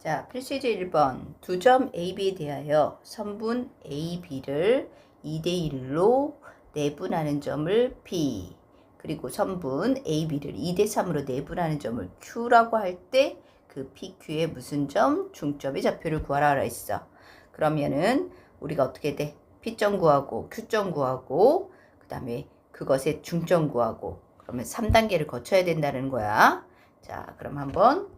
자, 필수제 1번 2점 AB에 대하여 선분 AB를 2대1로 내분하는 점을 P, 그리고 선분 AB를 2대3으로 내분하는 점을 Q라고 할 때 그 PQ의 무슨 점? 중점의 좌표를 구하라 했어. 그러면은 우리가 어떻게 돼? P점 구하고 Q점 구하고 그 다음에 그것의 중점 구하고 그러면 3단계를 거쳐야 된다는 거야. 자, 그럼 한번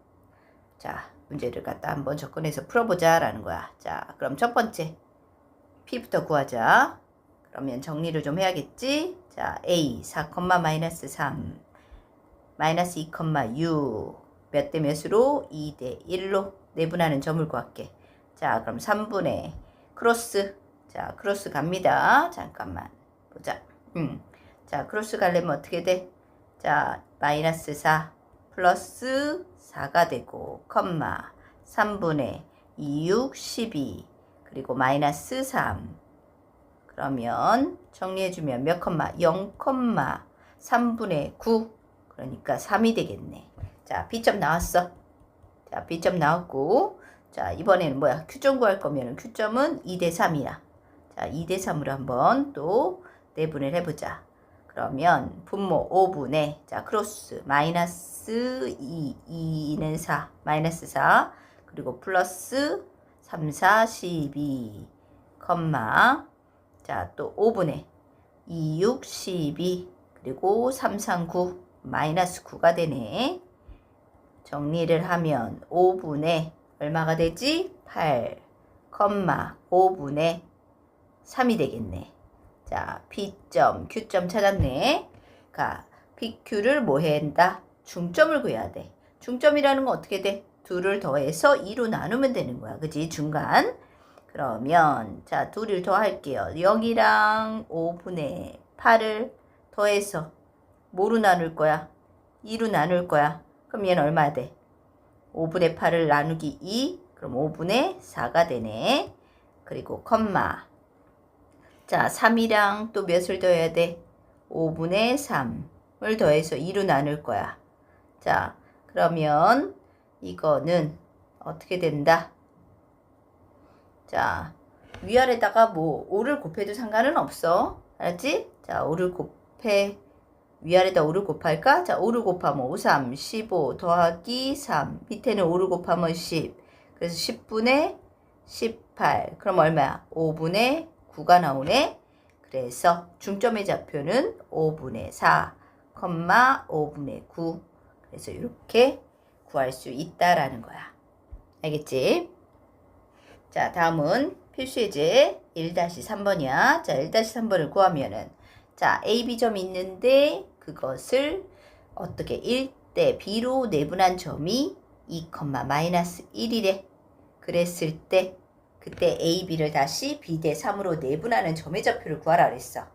문제를 갖다 한번 접근해서 풀어보자 라는 거야. 자, 그럼 첫 번째 P부터 구하자. 그러면 정리를 좀 해야겠지. 자, A 4, 마이너스 3 마이너스 2, 6 몇 대 몇으로 2대 1로 내분하는 점을 구할게. 자, 그럼 3분의 크로스. 자, 크로스 갑니다. 잠깐만 보자. 자, 크로스 가려면 어떻게 돼? 자, 마이너스 4 플러스 4가 되고 컴마 3분의 2, 6, 12 그리고 마이너스 3. 그러면 정리해주면 몇 컴마? 0, 3분의 9 그러니까 3이 되겠네. 자, B점 나왔어. 자, B점 나왔고 자, 이번에는 뭐야? Q점 구할 거면 Q점은 2대3이야. 자, 2대3으로 한번 또 내분을 해보자. 그러면 분모 5분의 자 크로스 마이너스 2는 4 마이너스 4 그리고 플러스 3, 4, 12 컴마 자 또 5분의 2, 6, 12 그리고 3, 3, 9 마이너스 9가 되네. 정리를 하면 5분의 얼마가 되지? 8 컴마 5분의 3이 되겠네. 자, P점, Q점 찾았네. 가, PQ를 뭐 해야 한다? 중점을 구해야 돼. 중점이라는 건 어떻게 돼? 2를 더해서 2로 나누면 되는 거야. 그지? 중간. 그러면, 자, 2를 더할게요. 0이랑 5분의 8을 더해서 뭐로 나눌 거야? 2로 나눌 거야. 그럼 얘는 얼마 돼? 5분의 8을 나누기 2. 그럼 5분의 4가 되네. 그리고 컴마. 자, 3이랑 또 몇을 더해야 돼? 5분의 3을 더해서 2로 나눌 거야. 자, 그러면 이거는 어떻게 된다? 자, 위아래다가 뭐 5를 곱해도 상관은 없어. 알았지? 자, 5를 곱해. 위아래다 5를 곱할까? 자, 5를 곱하면 5, 3, 15 더하기 3. 밑에는 5를 곱하면 10. 그래서 10분의 18. 그럼 얼마야? 5분의 9가 나오네. 그래서 중점의 좌표는 5분의 4, 5분의 9. 그래서 이렇게 구할 수 있다라는 거야. 알겠지? 자, 다음은 필수예제 1-3번이야. 자, 1-3번을 구하면은 자, A, B점이 있는데 그것을 어떻게 1대 B로 내분한 점이 2, 마이너스 1이래. 그랬을 때 그때 A, B를 다시 B 대 3으로 내분하는 점의 좌표를 구하라 그랬어.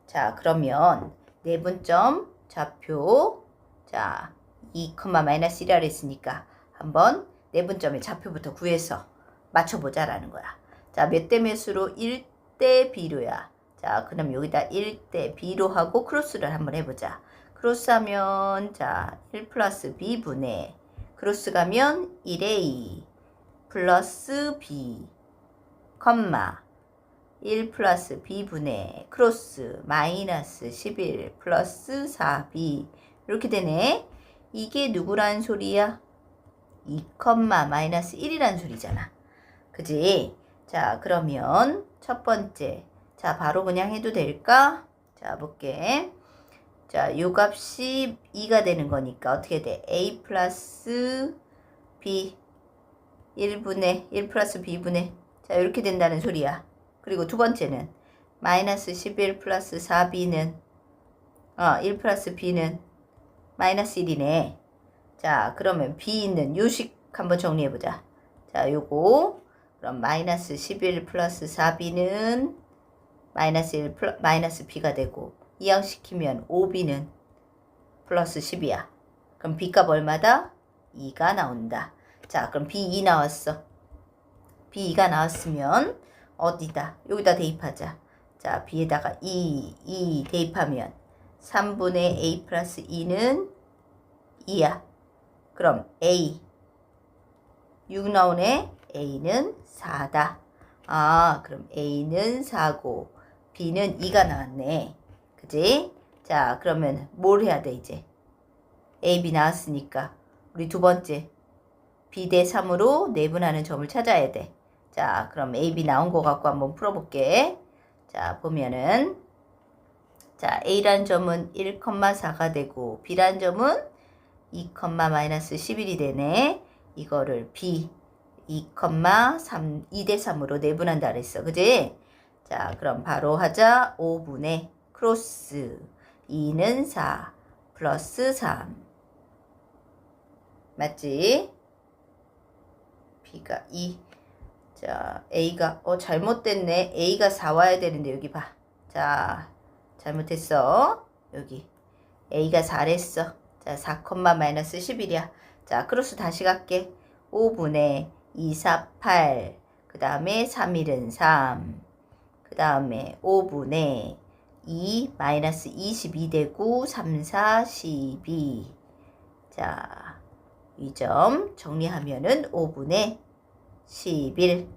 자, 그러면 내분점 좌표 자 2, 마이너스 1이라 그랬으니까 한번 내분점의 좌표부터 구해서 맞춰보자 라는 거야. 자, 몇 대 몇으로 1대 B로야. 자, 그럼 여기다 1대 B로 하고 크로스를 한번 해보자. 크로스 하면 자 1 플러스 B분의 크로스 가면 1A 플러스 B 컴마 1 플러스 B분의 크로스 마이너스 11 플러스 4B 이렇게 되네. 이게 누구란 소리야? 2, 마이너스 1이란 소리잖아. 그지? 자, 그러면 첫 번째 자, 바로 그냥 해도 될까? 자, 볼게. 자, 요 값이 2가 되는 거니까 어떻게 돼? A 플러스 B 1 플러스 B분의 자, 이렇게 된다는 소리야. 그리고 두 번째는 마이너스 11 플러스 4B는 1 플러스 B는 마이너스 1이네. 자, 그러면 B 있는 요식 한번 정리해보자. 자, 요거 그럼 마이너스 11 플러스 4B는 마이너스 B가 되고 이항시키면 5B는 플러스 10이야. 그럼 B값 얼마다? 2가 나온다. 자, 그럼 B2 나왔어. B2가 나왔으면 어디다? 여기다 대입하자. 자, B에다가 2 대입하면 3분의 A 플러스 2는 2야. 그럼 A 6 나오네. A는 4다. 아, 그럼 A는 4고 B는 2가 나왔네. 그지? 자, 그러면 뭘 해야 돼, 이제? A, B 나왔으니까 우리 두 번째 B 대 3으로 내분하는 점을 찾아야 돼. 자, 그럼 A, B 나온 거 갖고 한번 풀어볼게. 자, 보면은 자, A라는 점은 1,4가 되고 B라는 점은 2, 마이너스 11이 되네. 이거를 B 2,3, 2대 3으로 내분한다 그랬어. 그지? 자, 그럼 바로 하자. 5분의 크로스 2는 4 플러스 3. 맞지? B가 2. 자, A가 잘못됐네. A가 4 와야 되는데 여기 봐. 자, 잘못했어. 여기 A가 4랬어. 자, 4, 마이너스 11이야. 자, 크로스 다시 갈게. 5분의 2, 4, 8. 그 다음에 3, 1은 3. 그 다음에 5분의 2, 마이너스 22 되고 3, 4, 12. 자, 이 점 정리하면은 5분의 11.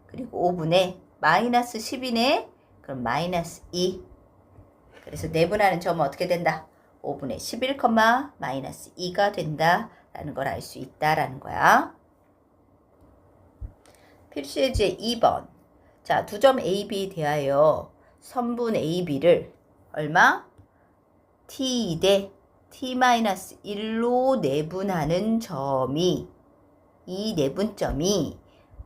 그리고 5분의 마이너스 10이네. 그럼 마이너스 2. 그래서 내분하는 점은 어떻게 된다? 5분의 11, 마이너스 2가 된다라는 걸 알 수 있다라는 거야. 필수예제 2번. 자, 두 점 A, B 대하여 선분 A, B를 얼마? T 대 T-1로 내분하는 점이 이 내분점이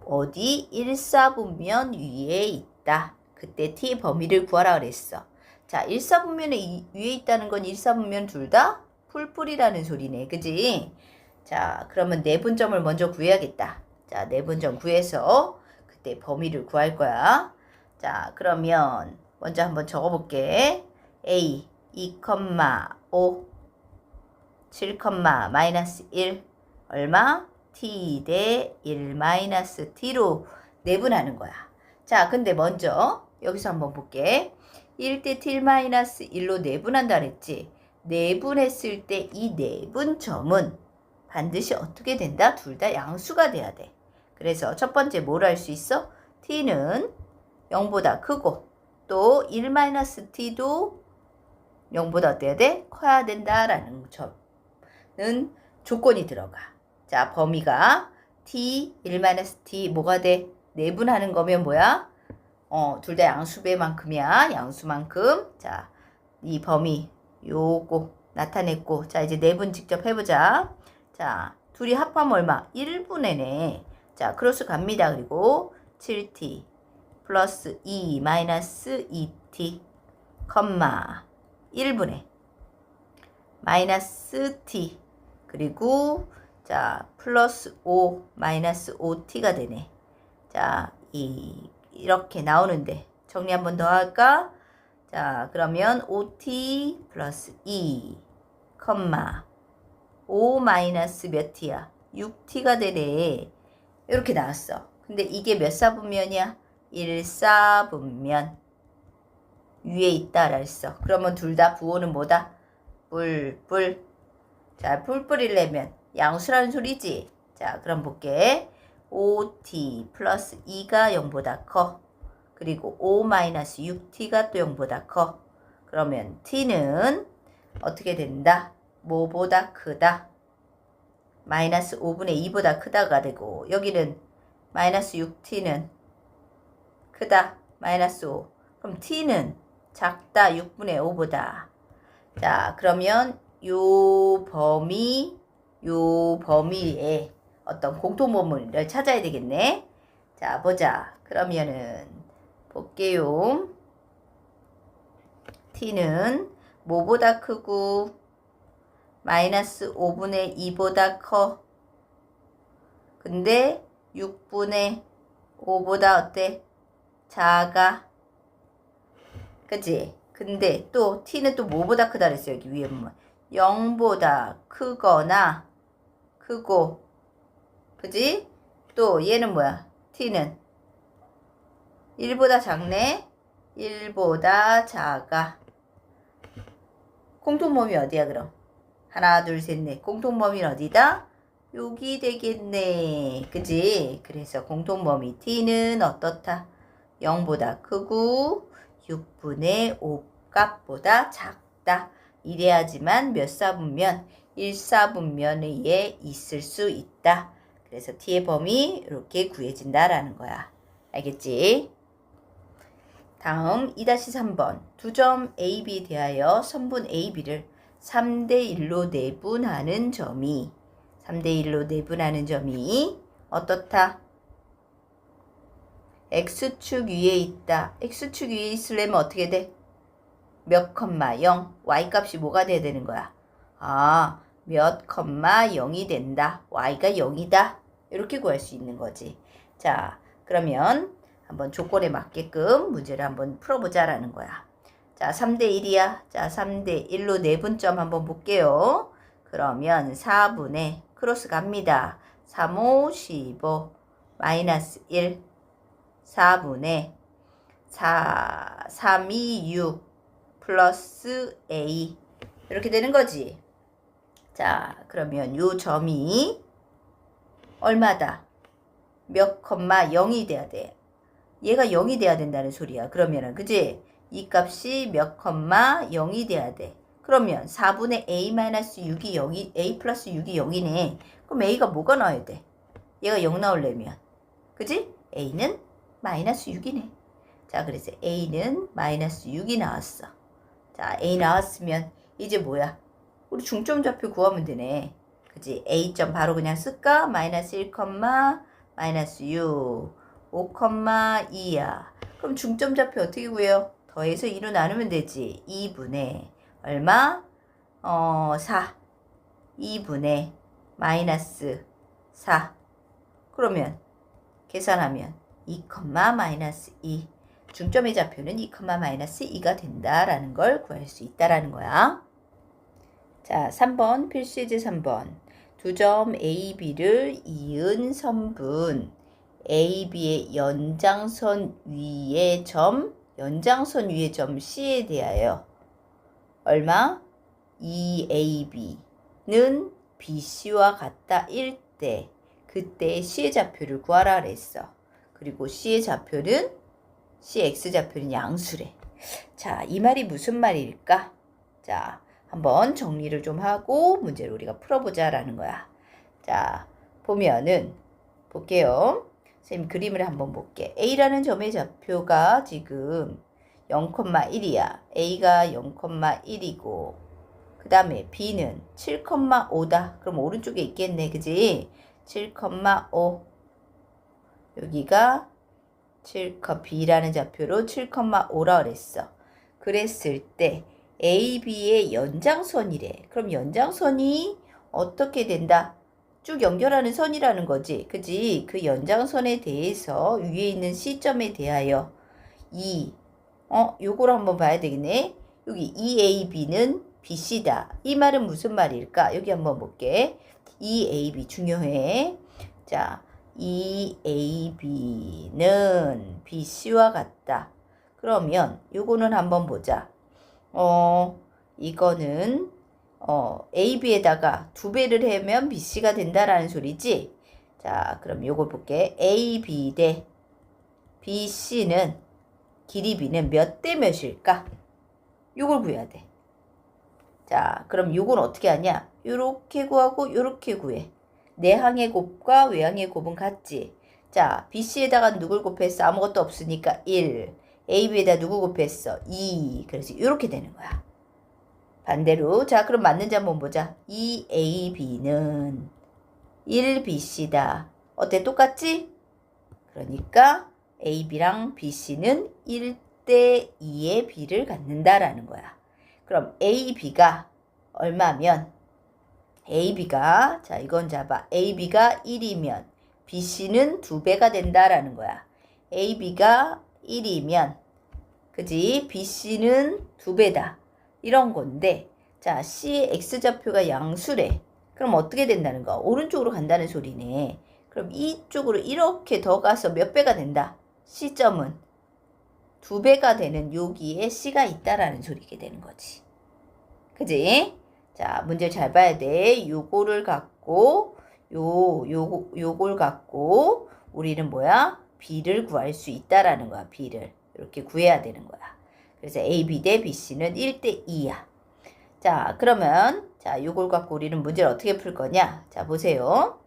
어디 1사분면 위에 있다. 그때 T 범위를 구하라 그랬어. 자, 1사분면에 위에 있다는 건 1사분면 둘 다 풀뿔이라는 소리네. 그지? 자, 그러면 내분점을 먼저 구해야겠다. 자, 내분점 구해서 그때 범위를 구할 거야. 자, 그러면 먼저 한번 적어볼게. A 2,5 7, 마이너스 1 얼마? T 대 1 마이너스 T로 내분하는 거야. 자, 근데 먼저 여기서 한번 볼게. 1대 T 마이너스 1로 내분한다 그랬지. 내분했을 때 이 내분점은 반드시 어떻게 된다? 둘 다 양수가 돼야 돼. 그래서 첫 번째 뭘 할 수 있어? T는 0보다 크고 또 1 마이너스 T도 0보다 어때야 돼? 커야 된다라는 점은 조건이 들어가. 자, 범위가 T, 1 마이너스 T 뭐가 돼? 내분하는 거면 뭐야? 둘 다 양수배만큼이야. 양수만큼. 자, 이 범위 요거 나타냈고. 자, 이제 내분 직접 해보자. 자, 둘이 합하면 얼마? 1분의네. 자, 크로스 갑니다. 그리고 7t 플러스 2 마이너스 2t 컴마 1분의 마이너스 t 그리고 자 플러스 5 마이너스 5t가 되네. 자, 이렇게 나오는데 정리 한번 더 할까? 자, 그러면 5t 플러스 2 컴마 5 마이너스 몇 t야? 6t가 되네. 이렇게 나왔어. 근데 이게 몇 사분면이야? 1사분면 위에 있다라 했어. 그러면 둘 다 부호는 뭐다? 뿔뿔. 자, 뿔뿔이려면 양수라는 소리지. 자, 그럼 볼게. 5t 플러스 2가 0보다 커. 그리고 5 마이너스 6t가 또 0보다 커. 그러면 t는 어떻게 된다? 뭐보다 크다? 마이너스 5분의 2보다 크다가 되고, 여기는 마이너스 6t는 크다. 마이너스 5. 그럼 t는 작다. 6분의 5보다. 자, 그러면 요 범위에 어떤 공통범위를 찾아야 되겠네. 자, 보자. 그러면은 볼게요. t는 뭐보다 크고 마이너스 5분의 2보다 커. 근데 6분의 5보다 어때? 작아. 그치? 근데 또 t는 또 뭐보다 크다 그랬어. 여기 위에 보면 0보다 크거나 크고. 그치? 또 얘는 뭐야? t는 1보다 작네. 1보다 작아. 공통범위 어디야 그럼? 하나 둘 셋 넷. 공통범위는 어디다? 여기 되겠네. 그지? 그래서 공통범위 t는 어떻다? 0보다 크고 6분의 5 값보다 작다. 이래야지만 몇 사분면? 1사분면에 있을 수 있다. 그래서 t의 범위 이렇게 구해진다라는 거야. 알겠지? 다음 2-3번 두 점 A, B 대하여 선분 A, B를 3대1로 내분하는 점이 3대1로 내분하는 점이 어떻다? X축 위에 있다. X축 위에 있으려면 어떻게 돼? 몇 컴마 0. Y값이 뭐가 돼야 되는 거야? 아, 몇 컴마 0이 된다. Y가 0이다. 이렇게 구할 수 있는 거지. 자, 그러면 한번 조건에 맞게끔 문제를 한번 풀어보자라는 거야. 자, 3대1이야. 자, 3대1로 내분점 한번 볼게요. 그러면 4분의 크로스 갑니다. 3, 5, 15 마이너스 1 4분의 4, 3, 2, 6 플러스 A 이렇게 되는 거지. 자, 그러면 요 점이 얼마다? 몇 컴마 0이 돼야 돼. 얘가 0이 돼야 된다는 소리야. 그러면은 그지? 이 값이 몇 컴마 0이 돼야 돼. 그러면 4분의 A-6이 0이 A 플러스 6이 0이네. 그럼 A가 뭐가 나와야 돼? 얘가 0 나오려면 그지? A는 마이너스 6이네. 자, 그래서 A는 마이너스 6이 나왔어. 자, A 나왔으면 이제 뭐야? 우리 중점좌표 구하면 되네. 그지? A점 바로 그냥 쓸까? 마이너스 1, 마이너스 6, 5, 2야. 그럼 중점좌표 어떻게 구해요? 더해서 2로 나누면 되지. 2분의 얼마? 4. 2분의 마이너스 4. 그러면 계산하면 2, 마이너스 2. 중점의 좌표는 2, 마이너스 2가 된다라는 걸 구할 수 있다라는 거야. 자, 3번 필수예제 3번. 두 점 A, B를 이은 선분 AB의 연장선 위의 점 C에 대하여 얼마? 2AB는 BC와 같다일 때 그때 C의 좌표를 구하라 그랬어. 그리고 C의 좌표는 X좌표는 양수래. 자, 이 말이 무슨 말일까? 자, 한번 정리를 좀 하고 문제를 우리가 풀어보자라는 거야. 자, 보면은 볼게요. 선생님 그림을 한번 볼게. A라는 점의 좌표가 지금 0,1이야. A가 0,1이고 그 다음에 B는 7,5다. 그럼 오른쪽에 있겠네. 그지? 7,5 여기가 B라는 좌표로 7,5라 그랬어. 그랬을 때 AB의 연장선이래. 그럼 연장선이 어떻게 된다? 쭉 연결하는 선이라는 거지. 그지? 그 연장선에 대해서 위에 있는 C점에 대하여 요거를 한번 봐야 되겠네. 여기 EAB는 BC다. 이 말은 무슨 말일까? 여기 한번 볼게. EAB 중요해. 자, EAB는 BC와 같다. 그러면 요거는 한번 보자. 이거는 AB에다가 2배를 하면 BC가 된다라는 소리지. 자, 그럼 요걸 볼게. AB 대 BC는 길이 B는 몇 대 몇일까? 요걸 구해야 돼. 자, 그럼 요건 어떻게 하냐? 요렇게 구하고 요렇게 구해. 내항의 곱과 외항의 곱은 같지. 자, BC에다가 누굴 곱했어? 아무것도 없으니까 1. AB에다 누구 곱했어? 2. 그래서 이렇게 되는 거야. 반대로 자, 그럼 맞는지 한번 보자. 2AB는 1BC다. 어때? 똑같지? 그러니까 AB랑 BC는 1대 2의 B를 갖는다라는 거야. 그럼 AB가 얼마면 AB가 자, 이건 잡아. AB가 1이면 BC는 2배가 된다라는 거야. AB가 1이면 그지? BC는 2배다. 이런 건데 자, C의 X좌표가 양수래. 그럼 어떻게 된다는 거? 오른쪽으로 간다는 소리네. 그럼 이쪽으로 이렇게 더 가서 몇 배가 된다? C점은 2배가 되는 여기에 C가 있다라는 소리게 되는 거지. 그지? 자, 문제를 잘 봐야 돼. 요거를 갖고 요걸 갖고 우리는 뭐야? B를 구할 수 있다라는 거야. B를. 이렇게 구해야 되는 거야. 그래서 AB 대 BC는 1대 2야. 자, 그러면 자, 요걸 갖고 우리는 문제를 어떻게 풀 거냐? 자, 보세요.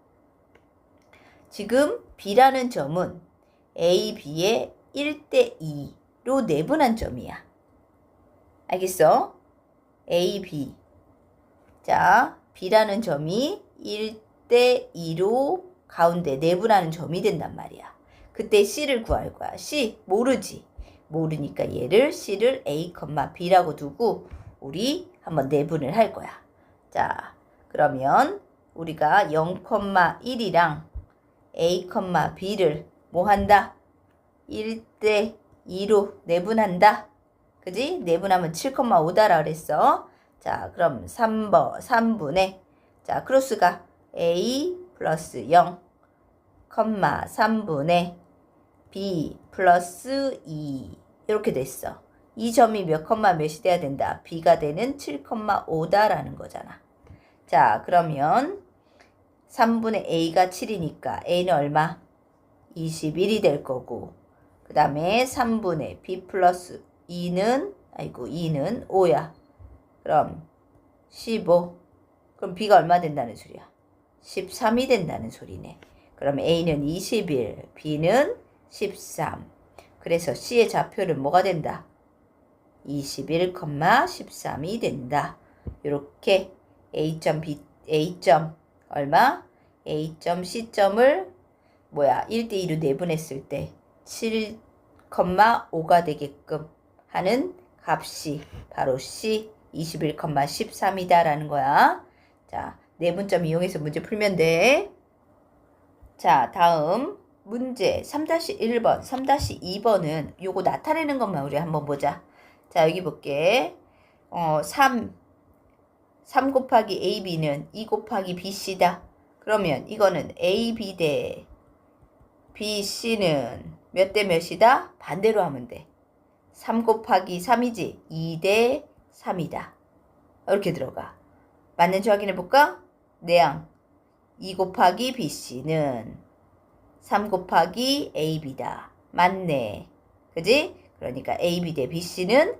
지금 B라는 점은 A, B의 1대 2로 내분한 점이야. 알겠어? A, B. 자, B라는 점이 1대 2로 가운데 내분하는 점이 된단 말이야. 그때 C를 구할 거야. C 모르지. 모르니까 얘를 C를 A, B라고 두고 우리 한번 내분을 할 거야. 자, 그러면 우리가 0,1이랑 A, B를 뭐 한다? 1대 2로 내분한다. 그지? 내분하면 7,5다라 그랬어. 자, 그럼 3분의 자, 크로스가 A 플러스 0, 3분의 B 플러스 2 이렇게 됐어. 이 점이 몇이 돼야 된다? B가 되는 7,5다라는 거잖아. 자, 그러면 3분의 A가 7이니까 A는 얼마? 21이 될 거고 그 다음에 3분의 B 플러스 2는 5야. 그럼 15. 그럼 B가 얼마 된다는 소리야? 13이 된다는 소리네. 그럼 A는 21, B는 13. 그래서 C의 좌표는 뭐가 된다? 21,13이 된다. 이렇게 A점, A점 얼마? A점, C점을 1대 2로 내분했을 때 7,5가 되게끔 하는 값이 바로 C 21,13이다라는 거야. 자, 내분점 이용해서 문제 풀면 돼. 자, 다음 문제 3-1번, 3-2번은 요거 나타내는 것만 우리 한번 보자. 자, 여기 볼게. 3 곱하기 AB는 2 곱하기 BC다. 그러면 이거는 AB 대 BC는 몇 대 몇이다? 반대로 하면 돼. 3 곱하기 3이지? 2 대 3이다. 이렇게 들어가. 맞는지 확인해 볼까? 내양 2 곱하기 BC는 3 곱하기 AB다. 맞네. 그지? 그러니까 AB 대 BC는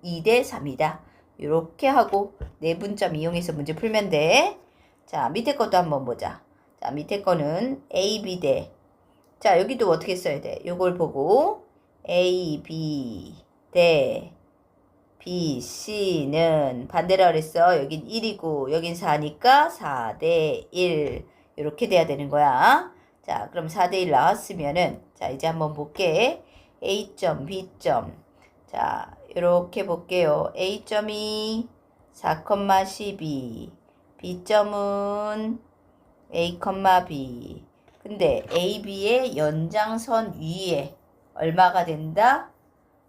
2 대 3이다. 이렇게 하고 내분점 이용해서 문제 풀면 돼. 자, 밑에 것도 한번 보자. 자, 밑에 거는 AB 대 자, 여기도 어떻게 써야 돼? 요걸 보고 AB 대 BC는 반대로 그랬어. 여긴 1이고 여긴 4니까 4대 1 이렇게 돼야 되는 거야. 자, 그럼 4대 1 나왔으면은 자, 이제 한번 볼게. A점, B점. 자, 이렇게 볼게요. A점이 4,12, B점은 A, B. 근데 AB의 연장선 위에 얼마가 된다?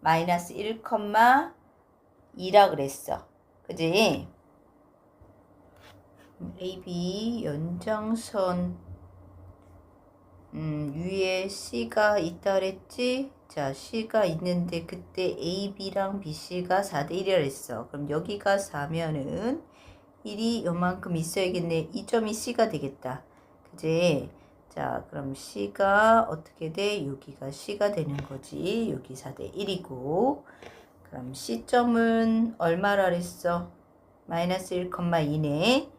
마이너스 1,2라 그랬어. 그지? AB 연장선 위에 C가 있다 그랬지? 자, C가 있는데 그때 AB랑 BC가 4대 1이라 그랬어. 그럼 여기가 4면은 1이 요만큼 있어야겠네. 이 점이 C가 되겠다. 그지? 자, 그럼 C가 어떻게 돼? 여기가 C가 되는 거지. 여기 4대 1이고. 그럼 C점은 얼마라 그랬어? 마이너스 1,2네.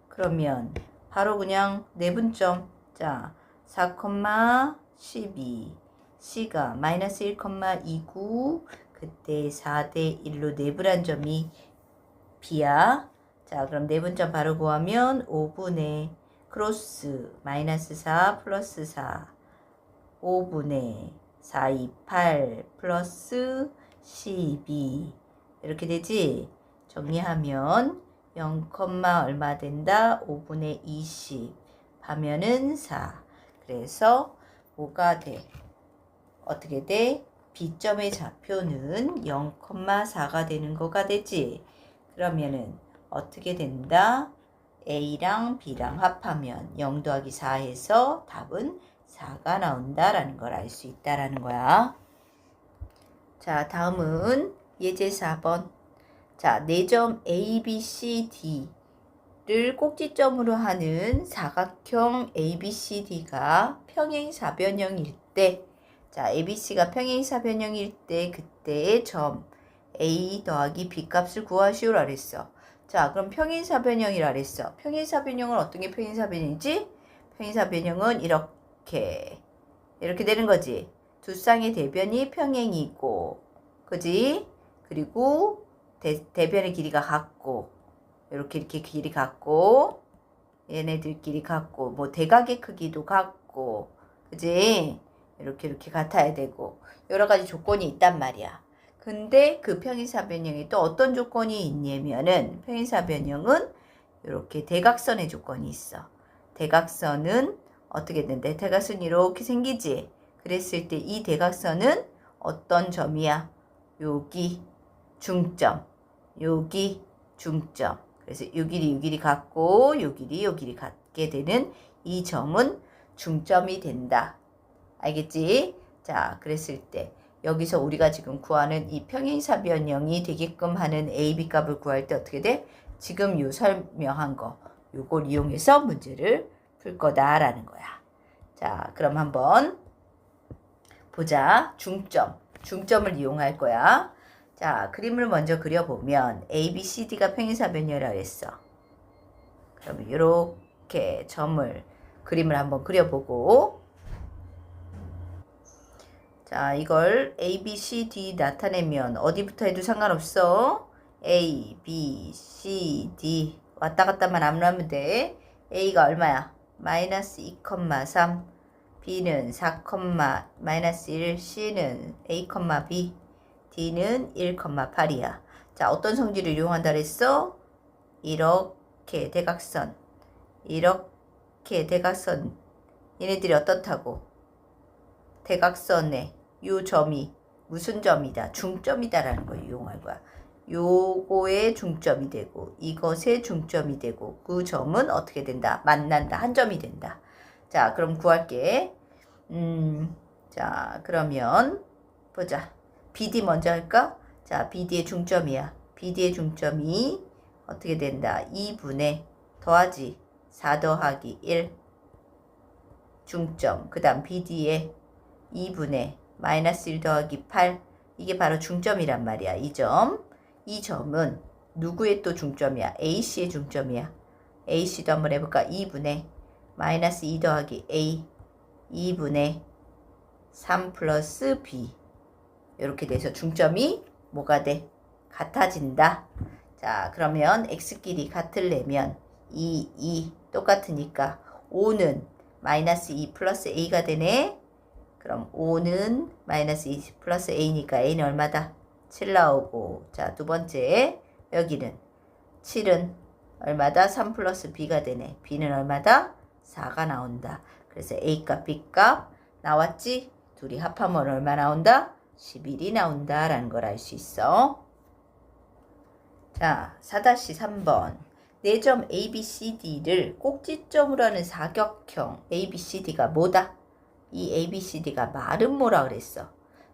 그러면 바로 그냥 내분점. 자, 4,12. C가 마이너스 1,2고 그때 4대 1로 내분한 점이 B야. 자, 그럼 내분점 바로 구하면 5분의 크로스 마이너스 4 플러스 4 5분의 4, 2, 8 플러스 12 이렇게 되지? 정리하면 0, 얼마 된다? 5분의 20 하면은 4. 그래서 뭐가 돼? 어떻게 돼? B점의 좌표는 0,4가 되는 거가 되지? 그러면은 어떻게 된다? A랑 B랑 합하면 0 더하기 4 해서 답은 4가 나온다라는 걸 알 수 있다라는 거야. 자, 다음은 예제 4번. 자, 4점 A, B, C, D를 를 꼭지점으로 하는 사각형 ABCD가 평행사변형일 때, 자, ABC가 평행사변형일 때 그때의 점 A 더하기 B 값을 구하시오라 그랬어. 자, 그럼 평행사변형이라 그랬어. 평행사변형은 어떤 게 평행사변형이지? 평행사변형은 이렇게 되는 거지. 두 쌍의 대변이 평행이고, 그지? 그리고 대변의 길이가 같고, 이렇게 길이 같고, 얘네들끼리 같고, 뭐 대각의 크기도 같고, 그지? 이렇게 같아야 되고, 여러 가지 조건이 있단 말이야. 근데 그 평행사변형에 또 어떤 조건이 있냐면은, 평행사변형은 이렇게 대각선의 조건이 있어. 대각선은 어떻게 된대? 대각선이 이렇게 생기지? 그랬을 때 이 대각선은 어떤 점이야? 여기 중점, 여기 중점. 그래서 요 길이 같고 요 길이 같게 되는 이 점은 중점이 된다. 알겠지? 자, 그랬을 때 여기서 우리가 지금 구하는 이 평행사변형이 되게끔 하는 AB 값을 구할 때 어떻게 돼? 지금 요 설명한 거 요걸 이용해서 문제를 풀 거다라는 거야. 자, 그럼 한번 보자. 중점을 이용할 거야. 자, 그림을 먼저 그려보면 ABCD가 평행사변형이라고 했어. 그러면 이렇게 그림을 한번 그려보고, 자, 이걸 ABCD 나타내면 어디부터 해도 상관없어. A, B, C, D 왔다 갔다만 안 하면 돼. A가 얼마야? 마이너스 2,3, B는 4, 마이너스 1, C는 A, B, D는 1,8이야. 자, 어떤 성질을 이용한다 그랬어? 이렇게 대각선. 얘네들이 어떻다고? 대각선에 요 점이 무슨 점이다? 중점이다라는 걸 이용할 거야. 요거의 중점이 되고 이것의 중점이 되고 그 점은 어떻게 된다? 만난다. 한 점이 된다. 자, 그럼 구할게. 자, 그러면 보자. BD 먼저 할까? 자, BD의 중점이야. BD의 중점이 어떻게 된다? 2분의 더하지 4 더하기 1 중점. 그 다음 BD의 2분의 마이너스 1 더하기 8 이게 바로 중점이란 말이야. 이 점은 누구의 또 중점이야? AC의 중점이야. AC도 한번 해볼까? 2분의 마이너스 2 더하기 A 2분의 3 플러스 B 이렇게 돼서 중점이 뭐가 돼? 같아진다. 자, 그러면 X끼리 같으려면 2 똑같으니까 5는 마이너스 2 플러스 A가 되네. 그럼 5는 마이너스 2 플러스 A니까 A는 얼마다? 7 나오고, 자, 두 번째 여기는 7은 얼마다? 3 플러스 B가 되네. B는 얼마다? 4가 나온다. 그래서 A값, B값 나왔지? 둘이 합하면 얼마 나온다? 11이 나온다라는 걸 알 수 있어. 자, 4-3번. 4점 ABCD를 꼭지점으로 하는 사각형 ABCD가 뭐다? 이 ABCD가 마름모라 그랬어.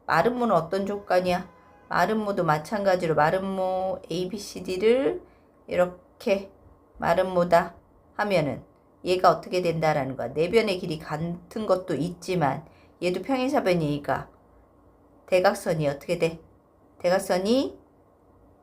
마름모는 어떤 조건이야? 마름모도 마찬가지로 마름모 ABCD를 이렇게 마름모다 하면은 얘가 어떻게 된다라는 거야. 내변의 길이 같은 것도 있지만 얘도 평행사변이니까 대각선이 어떻게 돼? 대각선이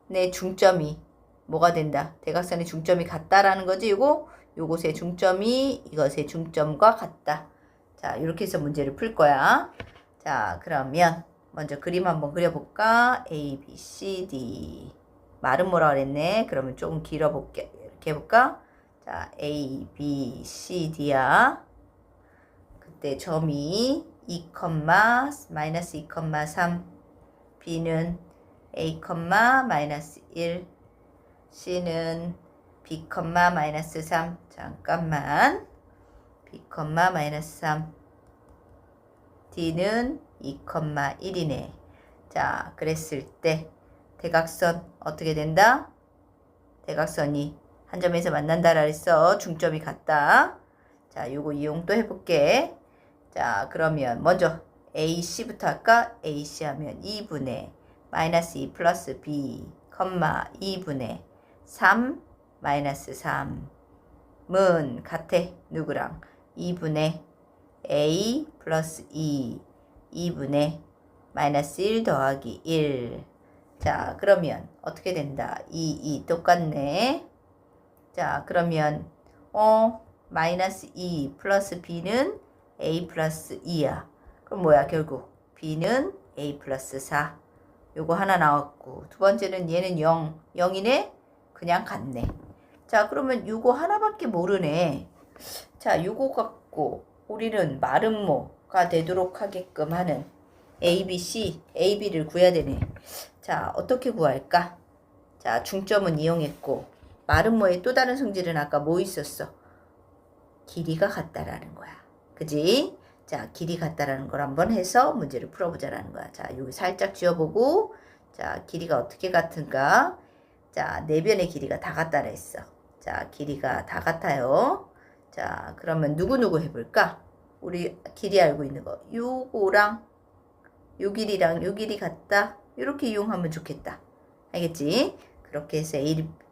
내 중점이 뭐가 된다? 대각선의 중점이 같다라는 거지. 요것의 중점이 이것의 중점과 같다. 자, 이렇게 해서 문제를 풀 거야. 자, 그러면 먼저 그림 한번 그려볼까? A, B, C, D. 말은 뭐라 그랬네? 그러면 조금 길어볼게. 이렇게 해볼까? 자, A, B, C, D야. 그때 점이 2, 마이너스 2,3. B는 A, 마이너스 1. C는 B, 마이너스 3. 잠깐만. B, 마이너스 3. D는 2,1이네. 자, 그랬을 때 대각선 어떻게 된다? 대각선이 한 점에서 만난다라 했어. 중점이 같다. 자, 요거 이용 또 해볼게. 자, 그러면 먼저 AC부터 할까? AC 하면 2분의 마이너스 2 플러스 B, 2분의 3 마이너스 3 같아. 누구랑? 2분의 a 플러스 2분의 마이너스 1 더하기 1. 자, 그러면 어떻게 된다? 똑같네. 자, 그러면 마이너스 2 플러스 b는 a 플러스 2야. 그럼 뭐야? 결국 b는 a 플러스 4. 요거 하나 나왔고, 두 번째는 얘는 0이네? 그냥 같네. 자, 그러면 요거 하나밖에 모르네. 자, 요거 갖고 우리는 마름모가 되도록 하게끔 하는 A, B, C, A, B를 구해야 되네. 자, 어떻게 구할까? 자, 중점은 이용했고, 마름모의 또 다른 성질은 아까 뭐 있었어? 길이가 같다라는 거야. 그지? 자, 길이 같다라는 걸 한번 해서 문제를 풀어보자라는 거야. 자, 여기 살짝 지워보고, 자, 길이가 어떻게 같은가? 자, 내변의 길이가 다 같다라 했어. 자, 길이가 다 같아요. 자, 그러면 누구누구 해볼까? 우리 길이 알고 있는 거. 요거랑 요 길이랑 요 길이 같다. 이렇게 이용하면 좋겠다. 알겠지? 그렇게 해서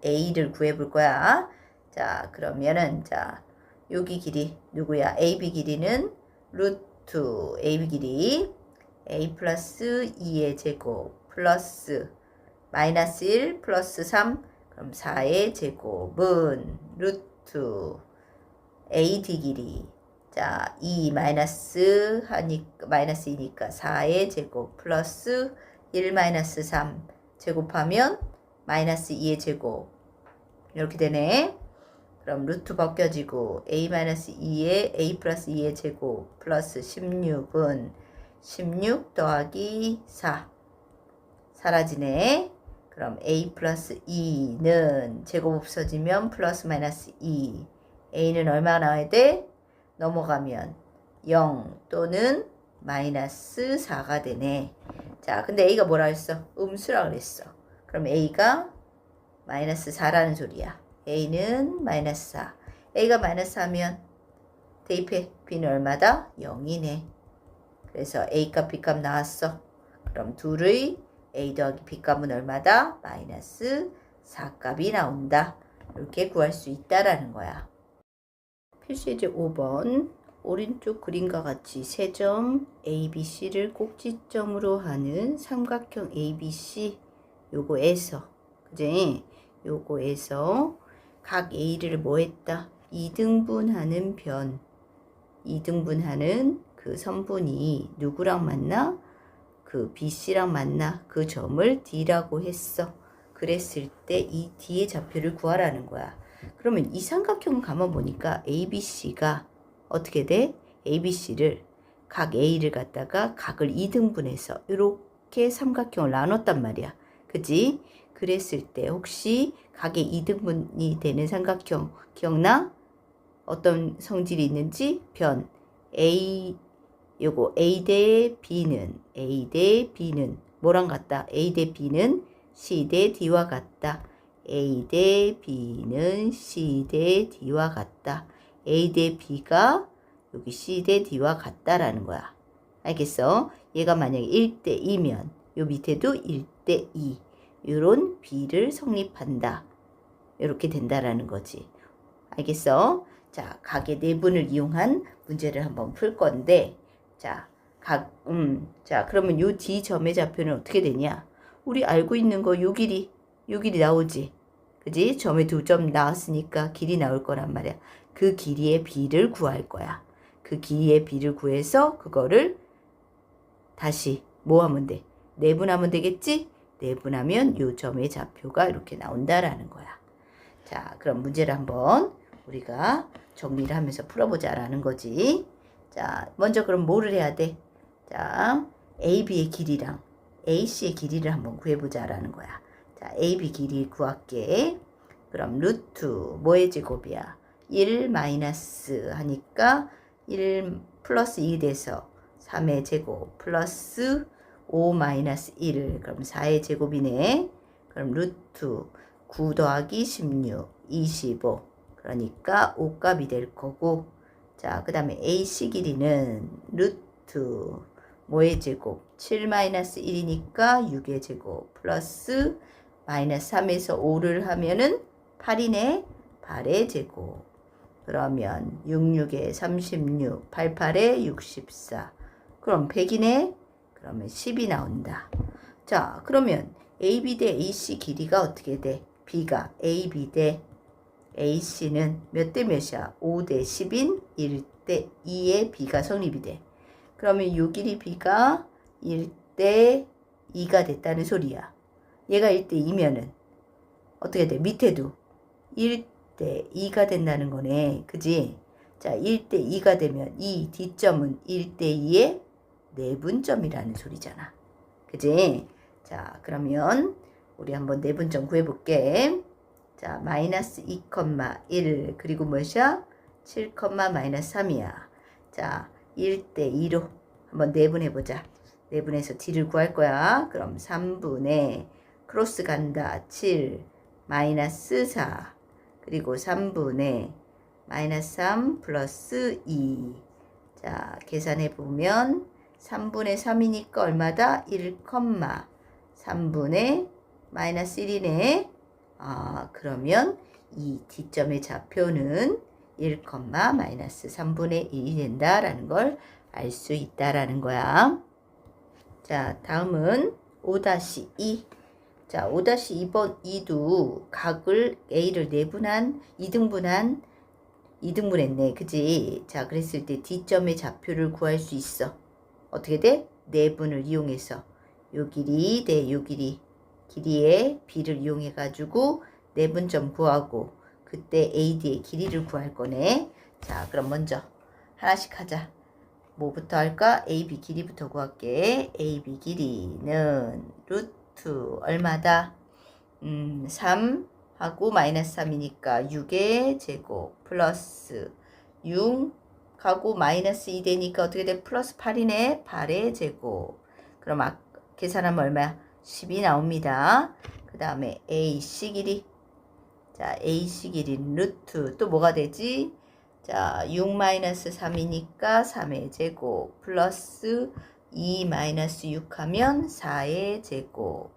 A를 구해볼 거야. 자, 그러면은, 자, 여기 길이 누구야? AB 길이는 루트 AB 길이 A 플러스 2의 제곱 플러스 마이너스 1 플러스 3 그럼 4의 제곱은 루트 AD 길이 자, 2 마이너스 하니까 마이너스 2니까 4의 제곱 플러스 1 마이너스 3 제곱하면 마이너스 2의 제곱 이렇게 되네. 그럼 루트 벗겨지고 a 마이너스 2의 a 플러스 2의 제곱 플러스 16은 16 더하기 4 사라지네. 그럼 a 플러스 2는 제곱 없어지면 플러스 마이너스 2 a는 얼마 나와야 돼? 넘어가면 0 또는 마이너스 4가 되네. 자, 근데 a가 뭐라 했어? 음수라 그랬어. 그럼 a가 마이너스 4라는 소리야. a는 마이너스 4. a가 마이너스 4면 대입해. b는 얼마다? 0이네. 그래서 a값 b값 나왔어. 그럼 둘의 a 더하기 b값은 얼마다? 마이너스 4값이 나온다. 이렇게 구할 수 있다라는 거야. 필수예제 5번 오른쪽 그림과 같이 세 점 ABC를 꼭지점으로 하는 삼각형 ABC 요거에서 그지? 요거에서 각 A를 뭐 했다? 2등분하는 변 2등분하는 그 선분이 누구랑 만나? 그 BC랑 만나 그 점을 D라고 했어. 그랬을 때 이 D의 좌표를 구하라는 거야. 그러면 이 삼각형 가만 보니까 ABC가 어떻게 돼? ABC를 각 A를 갖다가 각을 2등분해서 이렇게 삼각형을 나눴단 말이야. 그지? 그랬을 때 혹시 각의 2등분이 되는 삼각형 기억나? 어떤 성질이 있는지 변 A 요거 A 대 B는 뭐랑 같다? A 대 B는 C 대 D와 같다. A 대 B는 C 대 D와 같다. A 대 B가 여기 C 대 D와 같다라는 거야. 알겠어? 얘가 만약에 1대 2면 요 밑에도 1대 2. 요런 B를 성립한다. 이렇게 된다라는 거지. 알겠어? 자, 각의 내분을 이용한 문제를 한번 풀 건데 자, 자, 그러면 요 D점의 좌표는 어떻게 되냐? 우리 알고 있는 거 요 길이 나오지. 그지? 점에 2점 나왔으니까 길이 나올 거란 말이야. 그 길이의 B를 구할 거야. 그 길이의 B를 구해서 그거를 다시 뭐 하면 돼? 내분하면 되겠지? 내분하면 요 점의 좌표가 이렇게 나온다라는 거야. 자, 그럼 문제를 한번 우리가 정리를 하면서 풀어보자라는 거지. 자, 먼저 그럼 뭐를 해야 돼? 자, AB의 길이랑 AC의 길이를 한번 구해보자라는 거야. 자, AB 길이 구할게. 그럼 루트 뭐의 제곱이야? 1 마이너스 하니까 1 플러스 2 돼서 3의 제곱 플러스 5 마이너스 1 그럼 4의 제곱이네. 그럼 루트 9 더하기 16 25 그러니까 5값이 될 거고 자, 그 다음에 AC 길이는 루트 뭐의 제곱 7 마이너스 1이니까 6의 제곱 플러스 마이너스 3에서 5를 하면은 8이네. 8의 제곱 그러면 66에 36, 88에 64. 그럼 100이네? 그러면 10이 나온다. 자, 그러면 AB 대 AC 길이가 어떻게 돼? B가 AB 대 AC는 몇 대 몇이야? 5 대 10인 1 대 2의 B가 성립이 돼. 그러면 요 길이 B가 1 대 2가 됐다는 소리야. 얘가 1 대 2면은 어떻게 돼? 밑에도 1 대 2가 된다는 거네. 그지? 자, 1 대 2가 되면 이 D점은 1 대 2의 내분점이라는 소리잖아. 그지? 자, 그러면 우리 한번 내분점 구해볼게. 자, 마이너스 2,1 그리고 뭐야? 7, 마이너스 3이야. 자, 1 대 2로 한번 내분해보자. 내분해서 D를 구할 거야. 그럼 3분의 크로스 간다. 7 마이너스 4 그리고 3분의 마이너스 3 플러스 2. 자, 계산해보면 3분의 3이니까 얼마다? 1, 3분의 마이너스 1이네. 아, 그러면 이 D점의 좌표는 1, 마이너스 3분의 1이 된다라는 걸 알 수 있다라는 거야. 자, 다음은 5-2. 자, 5-2번 2도 각을 A를 내분한 2등분했네. 그지? 자, 그랬을 때 D점의 좌표를 구할 수 있어. 어떻게 돼? 내분을 이용해서 요 길이 대 요 길이의 B를 이용해 가지고 내분점 구하고 그때 AD의 길이를 구할 거네. 자, 그럼 먼저 하나씩 하자. 뭐부터 할까? AB 길이부터 구할게. AB 길이는 루트 얼마다? 3 하고 마이너스 3이니까 6의 제곱 플러스 6 하고 마이너스 2 되니까 어떻게 돼? 플러스 8이네. 8의 제곱. 그럼 계산하면 얼마야? 10이 나옵니다. 그 다음에 AC 길이. 자, AC 길이 루트 또 뭐가 되지? 자, 6 마이너스 3이니까 3의 제곱 플러스 2 마이너스 6 하면 4의 제곱.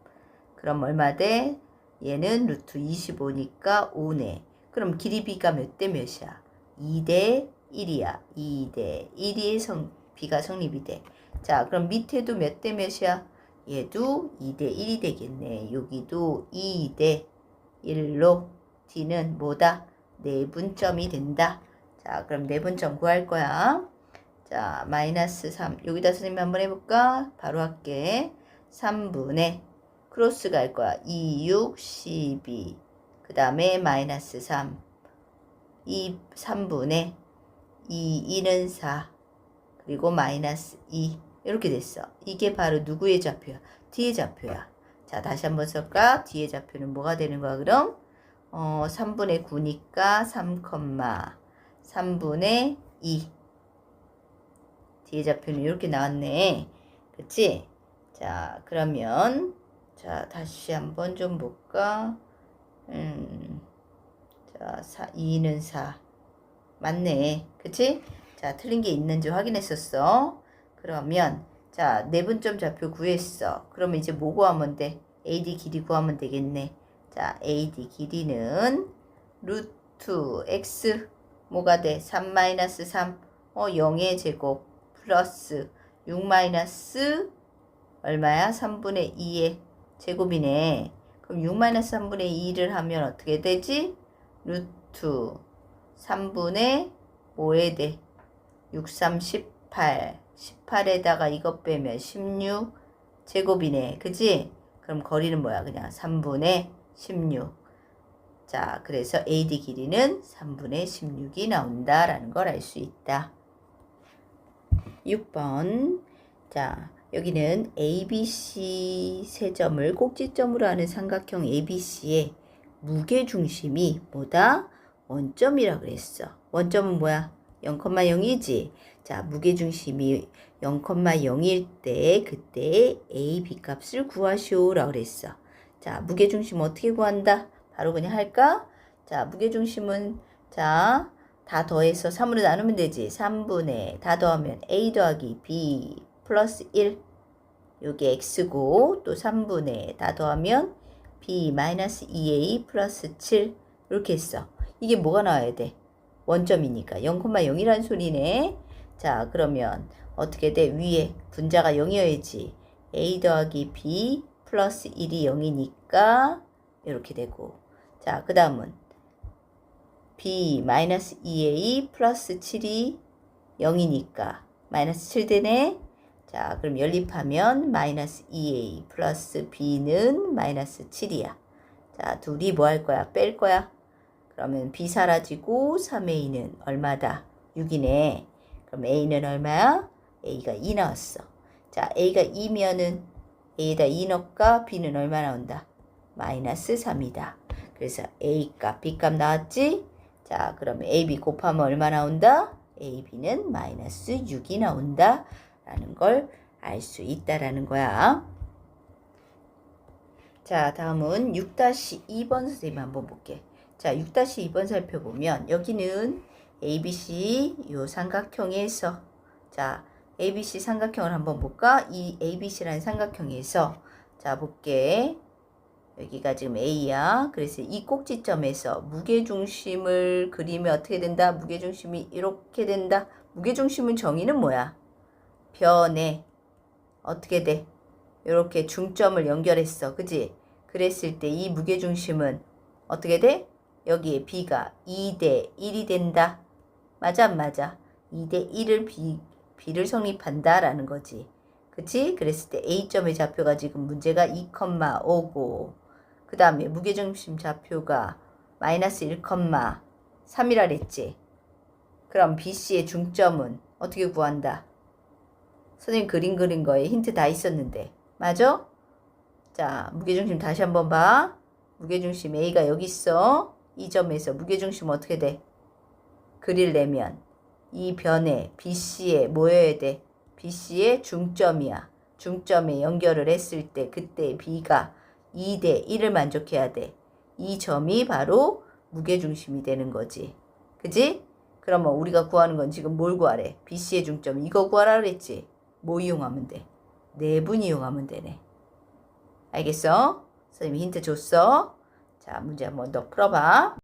그럼 얼마 돼? 얘는 루트 25니까 5네. 그럼 길이 B가 몇 대 몇이야? 2 대 1이야. 2 대 1이 B가 성립이 돼. 자, 그럼 밑에도 몇 대 몇이야? 얘도 2 대 1이 되겠네. 여기도 2 대 1로 D는 뭐다? 내분점이 된다. 자, 그럼 내분점 구할 거야. 자, 마이너스 3. 여기다 선생님 한번 해볼까? 바로 할게. 3분의 크로스 갈 거야. 2, 6, 12. 그 다음에 마이너스 3. 3분의 2, 2는 4. 그리고 마이너스 2. 이렇게 됐어. 이게 바로 누구의 좌표야? D의 좌표야. 자, 다시 한번 쓸까? D의 좌표는 뭐가 되는 거야, 그럼? 3분의 9니까 3분의 2. D의 좌표는 이렇게 나왔네. 그치? 자, 그러면, 자, 다시 한번 좀 볼까? 자, 2는 4. 맞네. 그치? 자, 틀린 게 있는지 확인했었어. 그러면, 자, 내분점 좌표 구했어. 그러면 이제 뭐 구하면 돼? AD 길이 구하면 되겠네. 자, AD 길이는 루트 X 뭐가 돼? 3 마이너스 3 0의 제곱 플러스 6 마이너스 얼마야? 3분의 2의 제곱이네. 그럼 6 마이너스 3분의 2를 하면 어떻게 되지? 루트 3분의 5에 돼. 6, 3, 18 18에다가 이것 빼면 16 제곱이네. 그지? 그럼 거리는 뭐야? 그냥 3분의 16. 자, 그래서 AD 길이는 3분의 16이 나온다라는 걸 알 수 있다. 6번. 자, 여기는 ABC 세 점을 꼭지점으로 하는 삼각형 ABC의 무게중심이 뭐다? 원점이라 그랬어. 원점은 뭐야? 0,0이지. 자, 무게중심이 0,0일 때 그때 A, B 값을 구하시오라고 그랬어. 자, 무게중심 어떻게 구한다? 바로 그냥 할까? 자, 무게중심은 자, 다 더해서 3으로 나누면 되지. 3분의 다 더하면 A 더하기 B 플러스 1. 요게 X고 또 3분의 다 더하면 B 마이너스 2A 플러스 7. 이렇게 했어. 이게 뭐가 나와야 돼? 원점이니까 0,0이란 소리네. 자, 그러면 어떻게 돼? 위에 분자가 0이어야지. a 더하기 b 플러스 1이 0이니까 이렇게 되고. 자, 그 다음은 b 마이너스 2a 플러스 7이 0이니까 마이너스 7 되네. 자, 그럼 연립하면 마이너스 2a 플러스 b는 마이너스 7이야. 자, 둘이 뭐 할 거야? 뺄 거야. 그러면 b 사라지고 3a는 얼마다? 6이네. 그럼 a는 얼마야? a가 2 나왔어. 자, a가 2면은 a에다 2 넣을까? b는 얼마 나온다? 마이너스 3이다. 그래서 a 값, b 값 나왔지? 자, 그러면 ab 곱하면 얼마 나온다? ab는 마이너스 6이 나온다. 라는 걸 알 수 있다라는 거야. 자, 다음은 6-2번 선생님 한번 볼게. 자, 6-2번 살펴보면 여기는 ABC 요 삼각형에서 자, ABC 삼각형을 한번 볼까? 이 ABC라는 삼각형에서 자, 볼게. 여기가 지금 A야. 그래서 이 꼭지점에서 무게중심을 그리면 어떻게 된다? 무게중심이 이렇게 된다. 무게중심은 정의는 뭐야? 변에 어떻게 돼? 이렇게 중점을 연결했어. 그지? 그랬을 때 이 무게중심은 어떻게 돼? 여기에 B가 2대 1이 된다. 맞아, 안 맞아? 2대 1을 B를 성립한다 라는 거지. 그치? 그랬을 때 A점의 좌표가 지금 문제가 2,5고 그 다음에 무게중심 좌표가 마이너스 1,3이라 그랬지. 그럼 BC의 중점은 어떻게 구한다? 선생님 그림 그린 거에 힌트 다 있었는데. 맞아? 자, 무게중심 다시 한번 봐. 무게중심 A가 여기 있어. 이 점에서 무게중심 어떻게 돼? 그리려면 이 변에 BC에 뭐여야 돼? BC의 중점이야. 중점에 연결을 했을 때 그때 B가 2대 1을 만족해야 돼. 이 점이 바로 무게중심이 되는 거지. 그지? 그러면 우리가 구하는 건 지금 뭘 구하래? BC의 중점 이거 구하라 그랬지? 뭐 이용하면 돼? 내분 이용하면 되네. 알겠어? 선생님이 힌트 줬어. 자, 문제 한번 더 풀어봐.